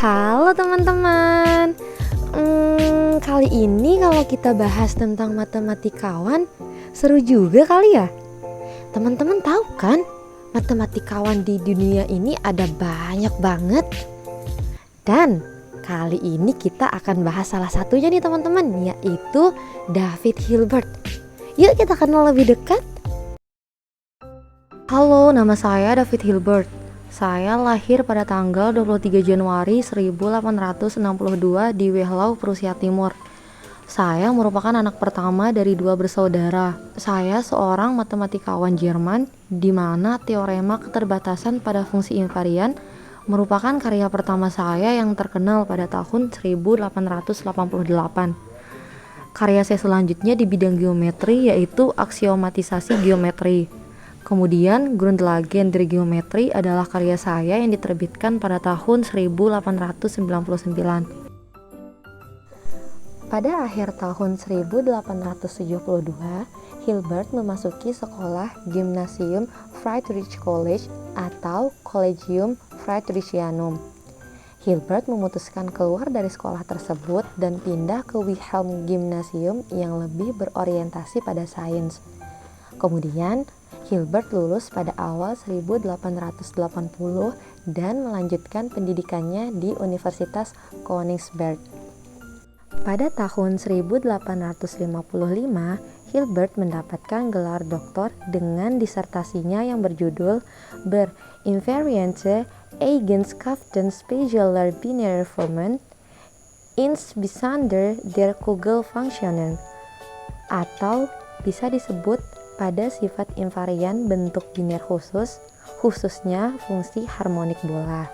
Halo teman-teman. Kali ini kalau kita bahas tentang matematikawan, seru juga kali ya. Teman-teman tahu kan, matematikawan di dunia ini ada banyak banget. Dan kali ini kita akan bahas salah satunya nih teman-teman, yaitu David Hilbert. Yuk kita kenal lebih dekat. Halo, nama saya David Hilbert. Saya lahir pada tanggal 23 Januari 1862 di Wehlau, Prusia Timur. Saya merupakan anak pertama dari dua bersaudara. Saya seorang matematikawan Jerman di mana teorema keterbatasan pada fungsi invarian merupakan karya pertama saya yang terkenal pada tahun 1888. Karya saya selanjutnya di bidang geometri yaitu aksiomatisasi geometri. Kemudian Grundlagen der Geometrie adalah karya saya yang diterbitkan pada tahun 1899. Pada akhir tahun 1872, Hilbert memasuki sekolah Gymnasium Friedrich College atau Collegium Friedrichianum. Hilbert memutuskan keluar dari sekolah tersebut dan pindah ke Wilhelm Gymnasium yang lebih berorientasi pada sains. Kemudian, Hilbert lulus pada awal 1880 dan melanjutkan pendidikannya di Universitas Königsberg. Pada tahun 1855, Hilbert mendapatkan gelar doktor dengan disertasinya yang berjudul Ber Invariante Eigenschaften spezieller binaire Formen, insbesondere der Kugelfunktionen, atau bisa disebut pada sifat invarian bentuk biner khusus, khususnya fungsi harmonik bola.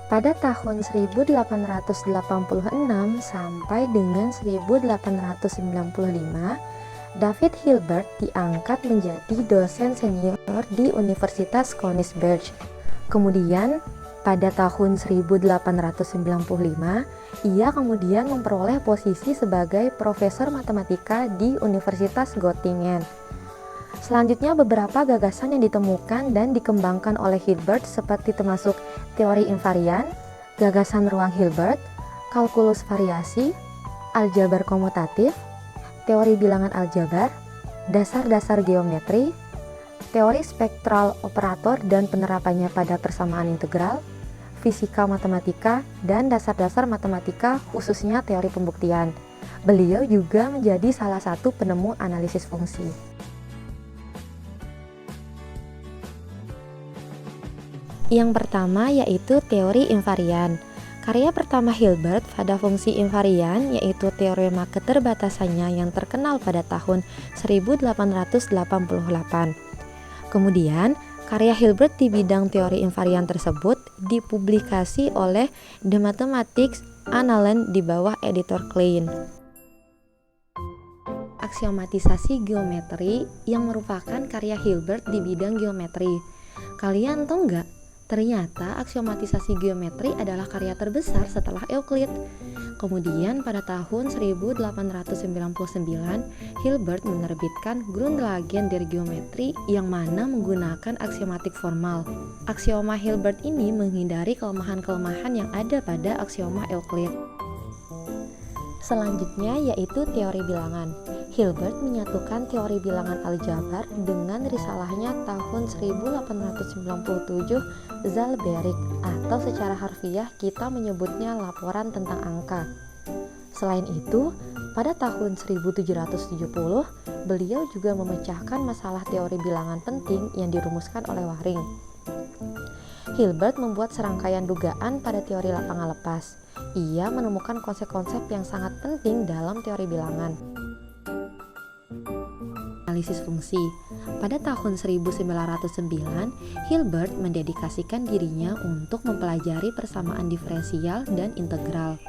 Pada tahun 1886 sampai dengan 1895, David Hilbert diangkat menjadi dosen senior di Universitas Königsberg. Kemudian, pada tahun 1895, ia kemudian memperoleh posisi sebagai profesor matematika di Universitas Göttingen. Selanjutnya beberapa gagasan yang ditemukan dan dikembangkan oleh Hilbert seperti termasuk teori invarian, gagasan ruang Hilbert, kalkulus variasi, aljabar komutatif, teori bilangan aljabar, dasar-dasar geometri, teori spektral operator dan penerapannya pada persamaan integral, fisika matematika, dan dasar-dasar matematika khususnya teori pembuktian. Beliau juga menjadi salah satu penemu analisis fungsi. Yang pertama yaitu teori invarian. Karya pertama Hilbert pada fungsi invarian yaitu teorema keterbatasannya yang terkenal pada tahun 1888. Kemudian, karya Hilbert di bidang teori invarian tersebut dipublikasi oleh The Mathematics Annalen di bawah editor Klein. Aksiomatisasi geometri yang merupakan karya Hilbert di bidang geometri. Kalian tahu nggak? Ternyata aksiomatisasi geometri adalah karya terbesar setelah Euclid. Kemudian pada tahun 1899, Hilbert menerbitkan Grundlagen der Geometrie yang mana menggunakan aksiomatik formal. Aksioma Hilbert ini menghindari kelemahan-kelemahan yang ada pada aksioma Euclid. Selanjutnya yaitu teori bilangan. Hilbert menyatukan teori bilangan aljabar dengan risalahnya tahun 1897 Zalberik, atau secara harfiah kita menyebutnya laporan tentang angka. Selain itu, pada tahun 1770 beliau juga memecahkan masalah teori bilangan penting yang dirumuskan oleh Waring. Hilbert membuat serangkaian dugaan pada teori lapangan lepas. Ia menemukan konsep-konsep yang sangat penting dalam teori bilangan. Analisis fungsi. Pada tahun 1909, Hilbert mendedikasikan dirinya untuk mempelajari persamaan diferensial dan integral.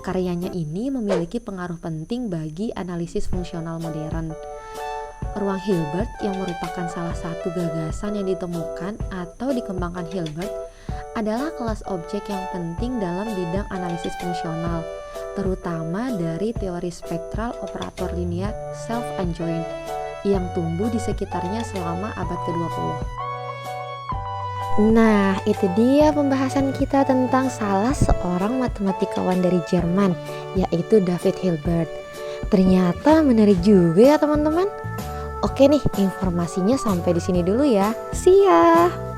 Karyanya ini memiliki pengaruh penting bagi analisis fungsional modern. Ruang Hilbert yang merupakan salah satu gagasan yang ditemukan atau dikembangkan Hilbert adalah kelas objek yang penting dalam bidang analisis fungsional, terutama dari teori spektral operator linear self-adjoint. yang tumbuh di sekitarnya selama abad ke-20. Nah, itu dia pembahasan kita tentang salah seorang matematikawan dari Jerman, yaitu David Hilbert. Ternyata menarik juga ya teman-teman. Oke nih, informasinya sampai di sini dulu ya. See ya!